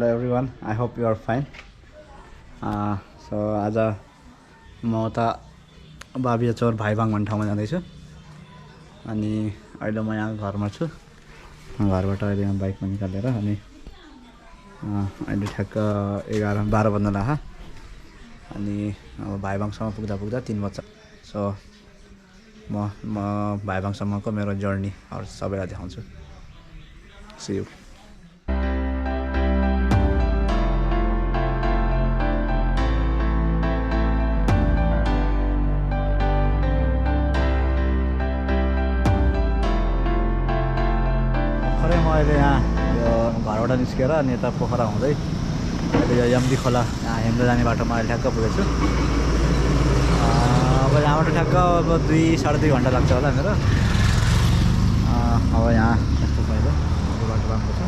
Hello everyone, I hope you are fine. So आज म त बाबियाचौर भाइबाङ भन्ने ठाउँमा जाँदैछु अनि अहिले म यहाँ घरमा छु। घरबाट अहिले यहाँ बाइकमा निकालेर अनि अहिले ठ्याक्क 11-12 बज्न लाग्यो अनि अब भाइबाङसम्म पुग्दा पुग्दा 3 बज्छ। सो म भाइबाङसम्मको मेरो जर्नी अरु सबैलाई देखाउँछु। See you. अहिले यहाँ यो घरबाट निस्केर अनि यता पोखरा हुँदै अहिले यो यमदी खोला यहाँ हेम्दो जाने बाटोमा अहिले ठ्याक्क पुगेछु। अब यहाँबाट ठ्याक्क अब 2-2.5 घन्टा लाग्छ होला मेरो। अब यहाँ यस्तो पहिलो यो बाटो राम्रो छ,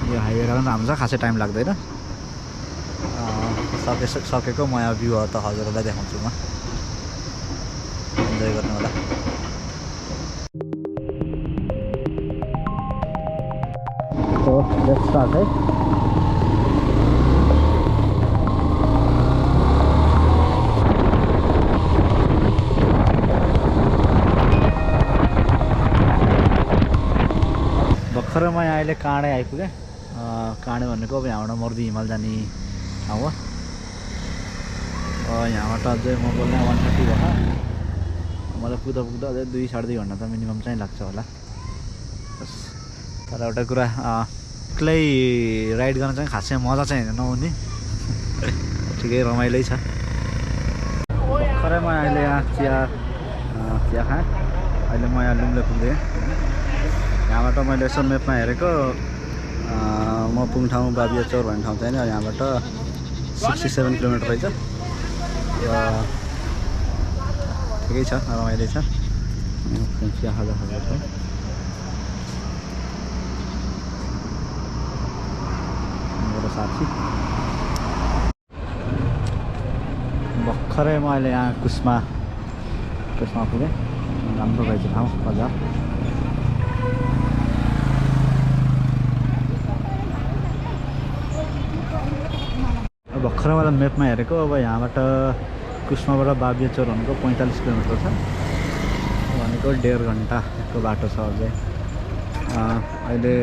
यो हाइवे कारण राम्रो छ, खासै टाइम लाग्दैन। सकेको म यहाँ भ्यूहरू त हजुरहरूलाई देखाउँछु। म इन्जोय गर्नु होला। So let's start, है। भर्खर म यहाँ अहिले काँडे आइपुगेँ। काँडे भनेको अब यहाँबाट मर्दी हिमाल जाने ठाउँ हो। यहाँबाट अझै म बोल्ने 130 भयो। मलाई पुग्दा पुग्दा अझै 2-2.5 घन्टा त मिनिमम चाहिँ लाग्छ होला। तर एउटा कुरा एक्लै राइड गर्न चाहिँ खासै मजा चाहिँ नहुने, ठिकै रमाइलै छ। भर्खरै म अहिले यहाँ चिया खाएँ। अहिले म यहाँ लुम्ले पुग्दै। यहाँबाट मैले यसो म्यापमा हेरेको म पुग्ने ठाउँ बाबियाचौर भन्ने ठाउँ चाहिँ यहाँबाट 67 किलोमिटर रहेछ। ठिकै छ, रमाइलो छ। चिया खाजा खाएको छ। साथी भर्खरै म अहिले यहाँ कुस्मा पुगेँ। राम्रो रहेछ ठाउँ बजार। भर्खरै मलाई म्यापमा हेरेको अब यहाँबाट कुस्माबाट बाबियाचौर भनेको 45 किलोमिटर छ, भनेको 1.5 घन्टाको बाटो छ अझै। अहिले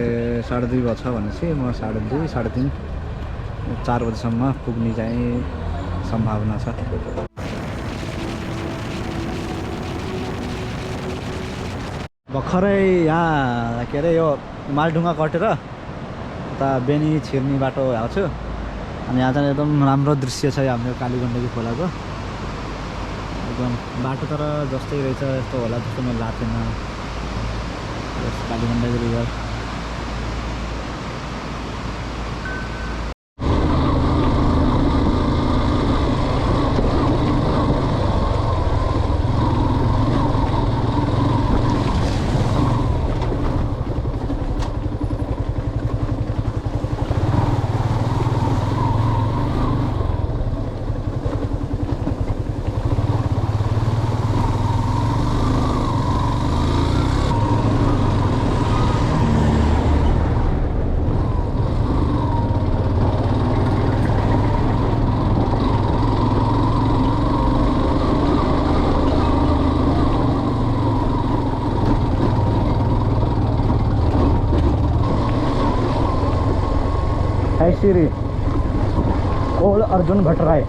2:30 बज्छ भनेपछि म 2:30-3:30 4 बजीसम्म पुग्ने चाहिँ सम्भावना छ। भर्खरै यहाँ के अरे यो मालढुङ्गा कटेर उता बेनी छिर्ने बाटो आएको छु अनि यहाँ चाहिँ एकदम राम्रो दृश्य छ हाम्रो कालीगण्डकी खोलाको। एकदम बाटो तर जस्तै रहेछ यस्तो होला जस्तो मैले लागेको थिएन। Kaligandaki river Shri old Arjun Bhattarai.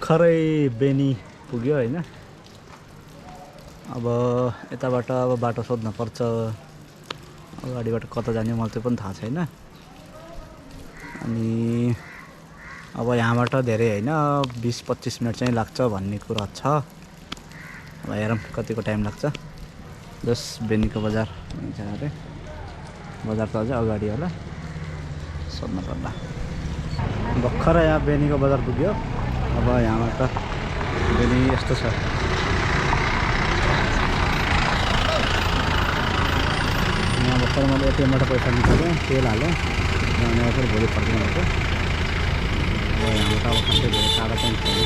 भर्खरै बेनी पुग्यो होइन। अब यताबाट अब बाटो सोध्न पर्छ, अगाडिबाट कता जाने मलाई त्यो पनि थाहा छैन। अनि अब यहाँबाट धेरै होइन 20-25 मिनट चाहिँ लाग्छ भन्ने कुरा छ। अब हेरौँ कतिको टाइम लाग्छ। जस बेनीको बजार भन्छ अरे, बजार त अझै अगाडि होला, सोध्नु पर्ला। भर्खरै यहाँ बेनीको बजार पुग्यो। अब यहाँबाट बेनी यस्तो छ। यहाँ भर्खर मैले एटिएमबाट पैसा निकालेँ, तेल हालेँ, यहाँ फेरि भोलि फर्किनु पर्छ। अब यहाँबाट अब खासै धेरै टाढा चाहिँ छैन।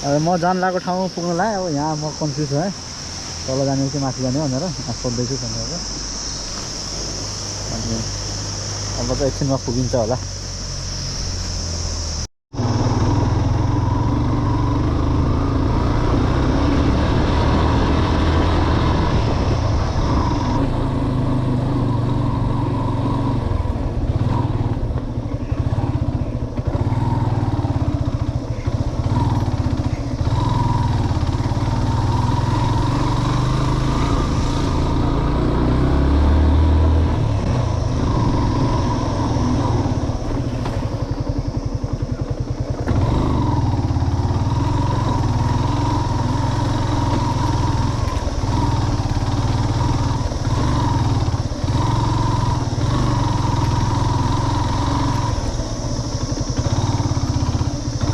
अब म जान लागेको ठाउँमा पुग्नुलाई अब यहाँ म कन्फ्युज है, तल जाने कि माथि जाने भनेर सोध्दैछु भनेर। अनि अब त एकछिनमा पुगिन्छ होला।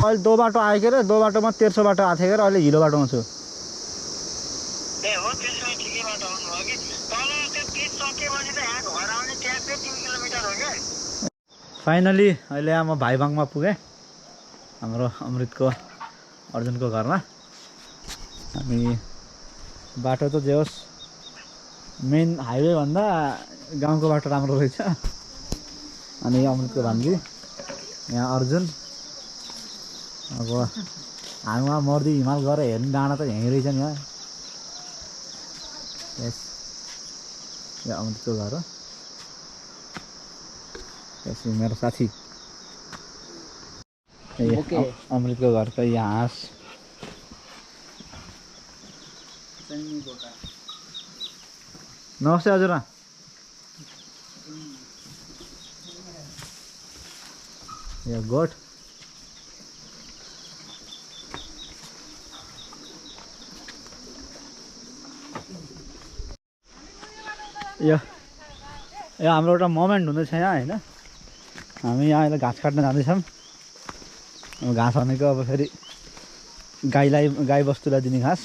अहिले दो बाटो आयो के अरे, दो बाटोमा तेर्सो बाटो आएको थियो के अरे, अहिले हिलो बाटोमा छु। फाइनली अहिले यहाँ म भाइबाङमा पुगेँ, हाम्रो अमृतको अर्जुनको घरमा। अनि बाटो त जे होस् मेन हाइवे भन्दा गाउँको बाटो राम्रो रहेछ। अनि अमृतको भान्जी यहाँ अर्जुन। अब हामी वहाँ मर्दी हिमाल गएर हेर्ने डाँडा त यहीँ रहेछ नि यहाँ। यस यो अमृतको घर हो। यस मेरो साथी अमृतको घरको यहाँ। नमस्ते हजुर। यो गोठ यो हाम्रो एउटा मोमेन्ट हुँदैछ यहाँ होइन। हामी यहाँ अहिले घाँस काट्न जाँदैछौँ। अब घाँस भनेको अब फेरि गाई बस्तुलाई दिने घाँस।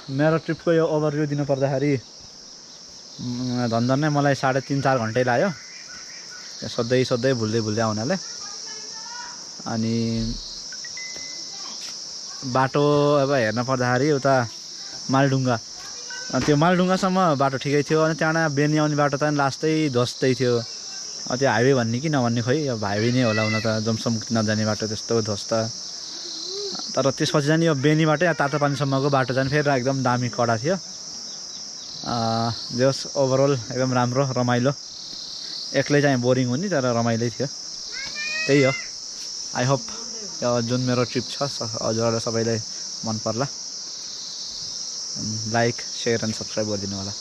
मेरो ट्रिपको यो ओभरभ्यू दिनु पर्दाखेरि झन्झन नै मलाई 3.5-4 घन्टै लाग्यो, सोध्दै भुल्दै आउनाले। अनि बाटो अब हेर्न पर्दाखेरि उता मालढुङ्गा, त्यो मालढुङ्गासम्म बाटो ठिकै थियो। अनि त्यहाँबाट बेनी आउने बाटो त लास्टै ध्वस्तै थियो। त्यो हाइवे भन्ने कि नभन्ने खोइ, अब हाइवे नै होला हुन त, जमसमुक्ति नजाने बाटो त्यस्तो ध्वस्त। तर त्यसपछि चाहिँ यो बेनीबाट या तातोपानीसम्मको बाटो चाहिँ फेरि एकदम दामी कडा थियो। जस ओभरअल एकदम राम्रो रमाइलो। एक्लै चाहिँ बोरिङ हुने, तर रमाइलो थियो। त्यही हो। आई होप जुन मेरो ट्रिप छ हजुरहरूलाई सबैलाई मन पर्ला। लाइक, सेयर एन्ड सब्सक्राइब गरिदिनु होला।